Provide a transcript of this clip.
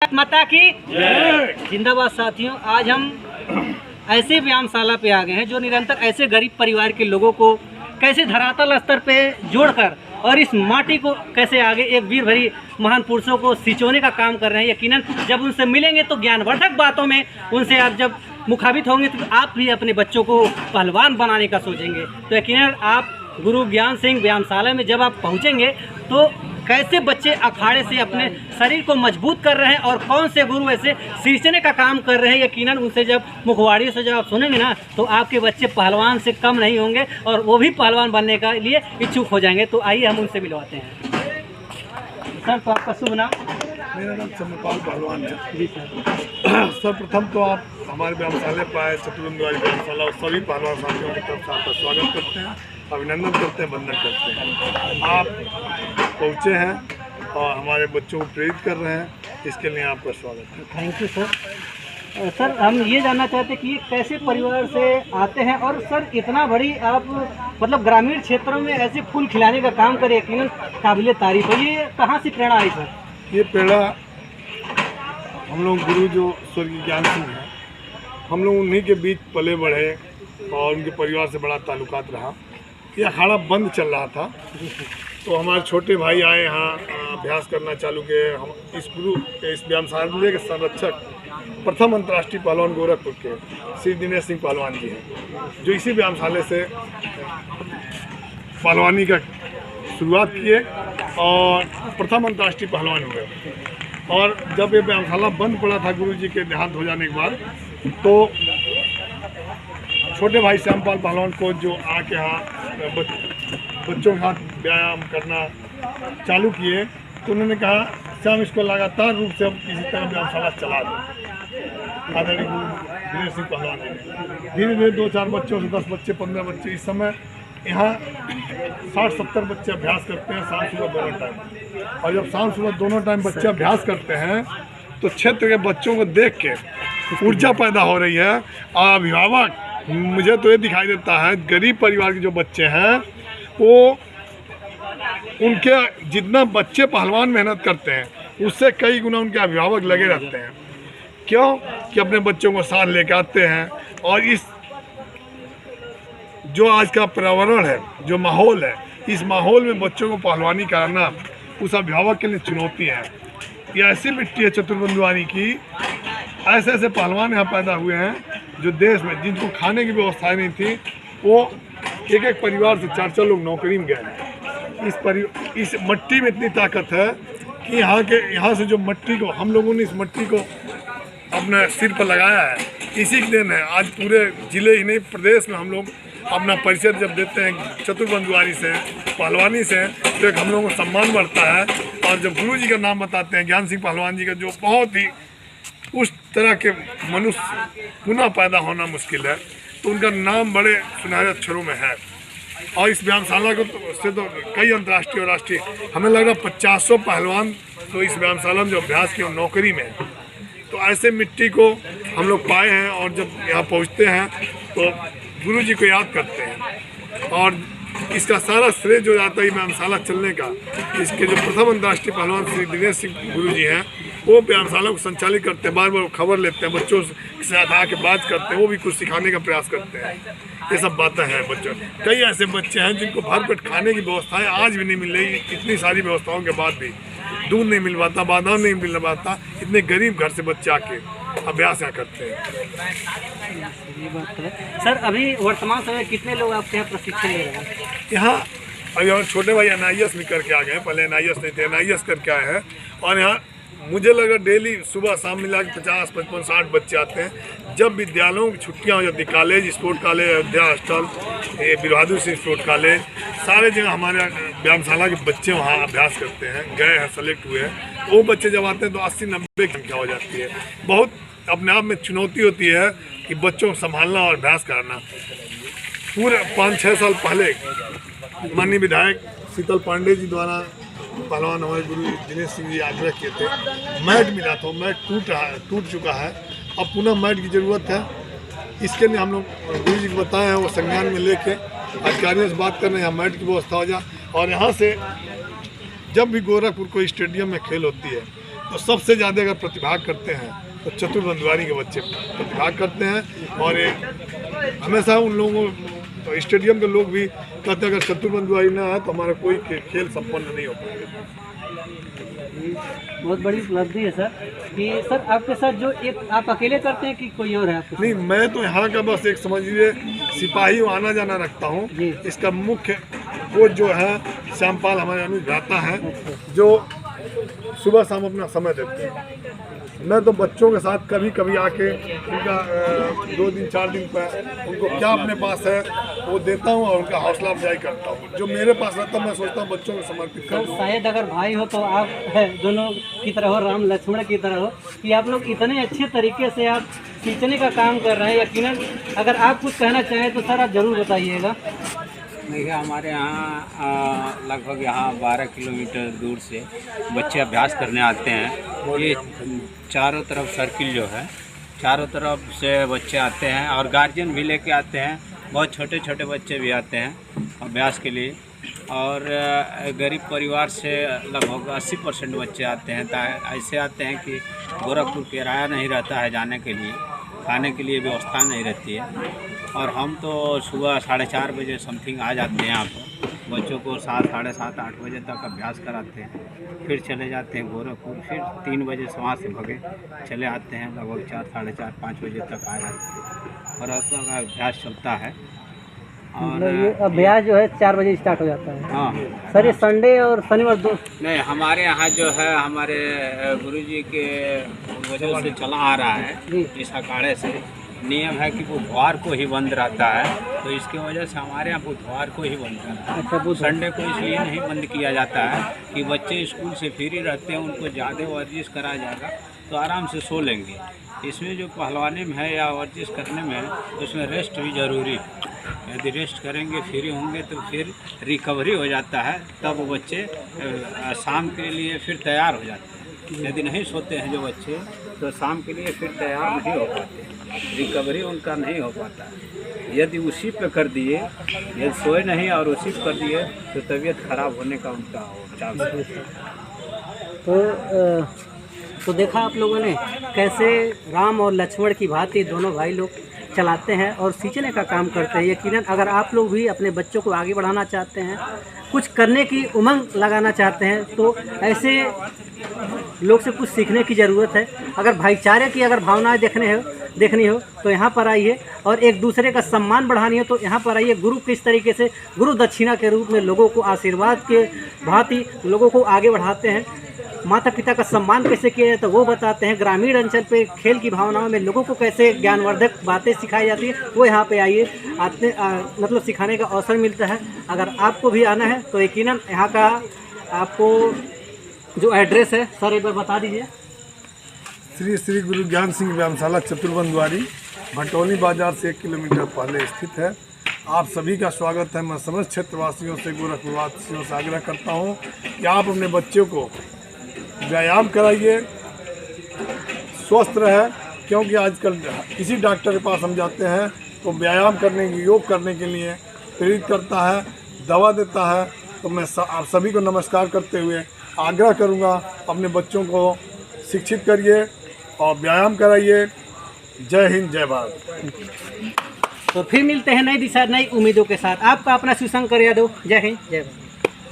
भारत माता की जिंदाबाद। साथियों, आज हम ऐसे व्यायामशाला पे आ गए हैं जो निरंतर ऐसे गरीब परिवार के लोगों को कैसे धरातल स्तर पे जोड़कर और इस माटी को कैसे आगे एक वीर भरी महान पुरुषों को सिंचोने का काम कर रहे हैं। यकीनन जब उनसे मिलेंगे तो ज्ञानवर्धक बातों में उनसे आप जब मुखाबित होंगे तो आप भी अपने बच्चों को पहलवान बनाने का सोचेंगे। तो यकीनन आप गुरु ज्ञान सिंह व्यायामशाला में जब आप पहुंचेंगे तो कैसे बच्चे अखाड़े से अपने शरीर को मजबूत कर रहे हैं और कौन से गुरु ऐसे सींचने का काम कर रहे हैं, यकीनन उनसे जब मुखवाड़ी से जब आप सुनेंगे ना तो आपके बच्चे पहलवान से कम नहीं होंगे और वो भी पहलवान बनने का लिए इच्छुक हो जाएंगे। तो आइए हम उनसे मिलवाते हैं। सर, तो आपका शुभ नाम? मेरा नाम चंद्रपाल पहलवान है। जी सर। सर्वप्रथम तो आप हमारे व्यायामशाला पर आए चतुर्वेदी व्यायामशाला और सभी पहलवान साथियों की तरफ से आपका स्वागत करते हैं, अभिनंदन करते हैं, वंदन करते हैं। आप पहुँचे हैं और हमारे बच्चों को प्रेरित कर रहे हैं, इसके लिए आपका स्वागत है। Thank you sir. सर, हम ये जानना चाहते हैं कि कैसे परिवार से आते हैं और सर इतना बड़ी आप मतलब ग्रामीण क्षेत्रों में ऐसे फूल खिलाने का काम करें, यकीनन काबिले तारीफ है। ये कहाँ से प्रेरणा आई सर? ये प्रेरणा हम लोग गुरु जो स्वर्गीय ज्ञान सिंह हैं, हम लोग उन्हीं के बीच पले बढ़े और उनके परिवार से बड़ा ताल्लुकात रहा। ये अखाड़ा बंद चल रहा था तो हमारे छोटे भाई आए यहाँ अभ्यास करना चालू किए। हम इस व्यायामशाला के संरक्षक प्रथम अंतर्राष्ट्रीय पहलवान गोरखपुर के श्री दिनेश सिंह पहलवान जी हैं, जो इसी व्यायामशाला से पहलवानी का शुरुआत किए और प्रथम अंतर्राष्ट्रीय पहलवान हुए। और जब ये व्यायामशाला बंद पड़ा था गुरु जी के देहांत हो जाने के बाद, तो छोटे भाई श्यामपाल पहलवान को जो आके यहाँ बच्चों के साथ व्यायाम करना चालू किए, तो उन्होंने कहा श्याम इसको लगातार रूप से अब इसी तरह व्यायामशाला चला दो। आदरणीय गुरु दिनेश सिंह पहलवान जी ने धीरे धीरे 2-4 बच्चों से 10 बच्चे 15 बच्चे, इस समय यहाँ 60-70 बच्चे अभ्यास करते हैं शाम सुबह दोनों टाइम। और जब शाम सुबह दोनों टाइम बच्चे अभ्यास करते हैं तो क्षेत्र के बच्चों को देख के ऊर्जा पैदा हो रही है। और अभिभावक, मुझे तो ये दिखाई देता है गरीब परिवार के जो बच्चे हैं वो उनके जितना बच्चे पहलवान मेहनत करते हैं उससे कई गुना उनके अभिभावक लगे रहते हैं। क्यों? कि अपने बच्चों को साथ लेकर आते हैं। और इस जो आज का पर्यावरण है, जो माहौल है, इस माहौल में बच्चों को पहलवानी कराना उस अभिभावक के लिए चुनौती है। ये ऐसी मिट्टी है चतुर्वेदी की, ऐसे ऐसे पहलवान यहाँ पैदा हुए हैं जो देश में जिनको खाने की व्यवस्था नहीं थी, वो एक परिवार से 4-4 लोग नौकरी में गए। इस मट्टी में इतनी ताकत है कि यहाँ से जो मट्टी को हम लोगों ने इस मट्टी को अपने सिर पर लगाया है, इसी के दिन है आज पूरे जिले ही नहीं प्रदेश में हम लोग अपना परिचय जब देते हैं चतुर्वेदी से, पहलवानी से, तो एक हम लोगों को सम्मान बढ़ता है। और जब गुरु जी का नाम बताते हैं ज्ञान सिंह पहलवान जी का, जो बहुत ही उस तरह के मनुष्य पुनः पैदा होना मुश्किल है, तो उनका नाम बड़े सुनहरे अक्षरों में है। और इस व्यायामशाला को से तो कई अंतर्राष्ट्रीय और राष्ट्रीय, हमें लग रहा 50 पहलवान तो इस व्यायामशाला में जो अभ्यास किए नौकरी में। तो ऐसे मिट्टी को हम लोग पाए हैं और जब यहाँ पहुँचते हैं तो गुरु जी को याद करते हैं। और इसका सारा श्रेय जो जाता है व्यायामशाला चलने का, इसके जो प्रथम अंतर्राष्ट्रीय पहलवान श्री दिनेश सिंह गुरु जी हैं, वो व्यायामशाला को संचालित करते हैं। बार बार खबर लेते हैं, बच्चों के साथ आके बात करते हैं, वो भी कुछ सिखाने का प्रयास करते हैं। ये सब बातें हैं बच्चों। कई ऐसे बच्चे हैं जिनको भरपेट खाने की व्यवस्थाएं आज भी नहीं मिल रही, इतनी सारी व्यवस्थाओं के बाद भी दूध नहीं मिल पाता, बादाम नहीं मिल पाता, इतने गरीब घर से बच्चे आके अभ्यास यहाँ करते हैं। ये बात है सर। अभी वर्तमान समय कितने लोग आपके यहाँ प्रशिक्षण ले रहे हैं? यहाँ अभी हमारे छोटे भाई NIS भी करके आ गए हैं, पहले NIS नहीं थे, NIS करके आए हैं। और यहाँ मुझे लगा डेली सुबह शाम मिला के 50, 55, 60 बच्चे आते हैं। जब विद्यालयों की छुट्टियाँ हो जाती, college, sport college, Ayodhya hostel, Veer Bahadur Singh sport college, सारे जगह हमारे व्यायामशाला के बच्चे वहाँ अभ्यास करते हैं, गए हैं, सेलेक्ट हुए हैं। वो बच्चे जब आते हैं तो 80-90 की संख्या हो जाती है। बहुत अपने आप में चुनौती होती है कि बच्चों को संभालना और अभ्यास कराना। पूरे 5-6 साल पहले माननीय विधायक शीतल पांडे जी द्वारा पहलवान हमारे गुरु दिनेश सिंह जी आग्रह किए थे, मैट मिला था, मैट टूट चुका है, अब पुनः मैट की ज़रूरत है। इसके लिए हम लोग गुरु जी को बताए हैं, वो संज्ञान में लेके अधिकारियों से बात करने यहाँ मैट की व्यवस्था हो जाए। और यहाँ से जब भी गोरखपुर कोई स्टेडियम में खेल होती है तो सबसे ज़्यादा अगर प्रतिभाग करते हैं तो चतुर्बंधुआरी के बच्चे प्रतिभाग करते हैं। और एक हमेशा उन लोगों तो स्टेडियम के लोग भी कहते हैं अगर चतुर्बंधुआरी ना है तो हमारा कोई खेल संपन्न नहीं हो पाएगा। बहुत बड़ी उपलब्धि है सर कि सर आपके साथ जो एक आप अकेले करते हैं कि कोई और है आपके साथ? नहीं, मैं तो यहाँ का बस एक समझ लीजिए सिपाही आना जाना रखता हूँ। जी। इसका मुख्य कोच जो है श्यामपाल हमारे अनुभ्राता हैं, जो सुबह शाम अपना समय देते हैं। मैं तो बच्चों के साथ कभी कभी आके उनका 2 दिन 4 दिन पर उनको क्या अपने पास है वो देता हूँ और उनका हौसला अफजाई करता हूँ। जो मेरे पास रहता मैं सोचता हूँ बच्चों को समर्पित तो कर। शायद अगर भाई हो तो आप है, दोनों की तरह हो, राम लक्ष्मण की तरह हो कि आप लोग इतने अच्छे तरीके से आप सींचने का काम कर रहे हैं। यकीनन अगर आप कुछ कहना चाहें तो सर आप ज़रूर बताइएगा। देखिए हमारे यहाँ लगभग यहाँ 12 किलोमीटर दूर से बच्चे अभ्यास करने आते हैं। ये चारों तरफ सर्किल जो है चारों तरफ से बच्चे आते हैं और गार्जियन भी लेके आते हैं। बहुत छोटे छोटे बच्चे भी आते हैं अभ्यास के लिए और गरीब परिवार से लगभग 80% बच्चे आते हैं। ऐसे आते हैं कि गोरखपुर किराया नहीं रहता है जाने के लिए, खाने के लिए व्यवस्था नहीं रहती है। और हम तो सुबह 4:30 बजे समथिंग आ जाते हैं यहाँ पर। बच्चों को 7, 7:30, 8 बजे तक अभ्यास कराते हैं, फिर चले जाते हैं गोरखपुर, फिर 3 बजे से वहाँ से भगे चले आते हैं, लगभग 4, 4:30, 5 बजे तक आ जाते हैं और अब तक अभ्यास चलता है। और ये अभ्यास जो है 4 बजे स्टार्ट हो जाता है। हाँ सर ये संडे और शनिवार दो नहीं, हमारे यहाँ जो है हमारे गुरुजी के वजह से चला आ रहा है। इस अखाड़े से नियम है कि बुधवार को ही बंद रहता है, तो इसकी वजह से हमारे यहाँ बुधवार को ही बंद रहता है। अच्छा, संडे को इसलिए नहीं बंद किया जाता है कि बच्चे स्कूल से फ्री रहते हैं, उनको ज़्यादा वर्जिश कराया जाएगा तो आराम से सो लेंगे। इसमें जो पहलवानी में है या वर्जिश करने में है उसमें रेस्ट भी ज़रूरी है। यदि रेस्ट करेंगे फ्री होंगे तो फिर रिकवरी हो जाता है, तब बच्चे शाम के लिए फिर तैयार हो जाते हैं। यदि नहीं सोते हैं जो बच्चे तो शाम के लिए फिर तैयार नहीं हो पाते, रिकवरी उनका नहीं हो पाता। यदि उसी पे कर दिए, यदि सोए नहीं और उसी पे कर दिए तो तबीयत खराब होने का उनका चांस है। तो देखा आप लोगों ने कैसे राम और लक्ष्मण की भांति दोनों भाई लोग चलाते हैं और सींचने का काम करते हैं। यकीनन अगर आप लोग भी अपने बच्चों को आगे बढ़ाना चाहते हैं, कुछ करने की उमंग लगाना चाहते हैं, तो ऐसे लोग से कुछ सीखने की ज़रूरत है। अगर भाईचारे की अगर भावनाएं देखनी हो तो यहाँ पर आइए, और एक दूसरे का सम्मान बढ़ानी हो तो यहाँ पर आइए। गुरु किस तरीके से गुरु दक्षिणा के रूप में लोगों को आशीर्वाद के भांति लोगों को आगे बढ़ाते हैं, माता पिता का सम्मान कैसे किया जाता है वो बताते हैं। ग्रामीण अंचल पे खेल की भावनाओं में लोगों को कैसे ज्ञानवर्धक बातें सिखाई जाती है वो यहाँ पे आइए, मतलब सिखाने का अवसर मिलता है। अगर आपको भी आना है तो यकीनन यहाँ का आपको जो एड्रेस है सर एक बार बता दीजिए। श्री श्री गुरु ज्ञान सिंह व्यायामशाला चतुर्बंधुआरी भटौली बाजार से 1 किलोमीटर पहले स्थित है। आप सभी का स्वागत है। मैं समस्त क्षेत्रवासियों से, गोरखपुरवासियों से आग्रह करता हूँ कि आप अपने बच्चों को व्यायाम कराइए, स्वस्थ रहे, क्योंकि आजकल किसी डॉक्टर के पास हम जाते हैं तो व्यायाम करने की, योग करने के लिए प्रेरित करता है, दवा देता है। तो मैं आप सभी को नमस्कार करते हुए आग्रह करूँगा, अपने बच्चों को शिक्षित करिए और व्यायाम कराइए। जय हिंद, जय भारत। तो फिर मिलते हैं नई दिशा नई उम्मीदों के साथ। आपका अपना शिवशंकर यादव। जय हिंद, जय भारत।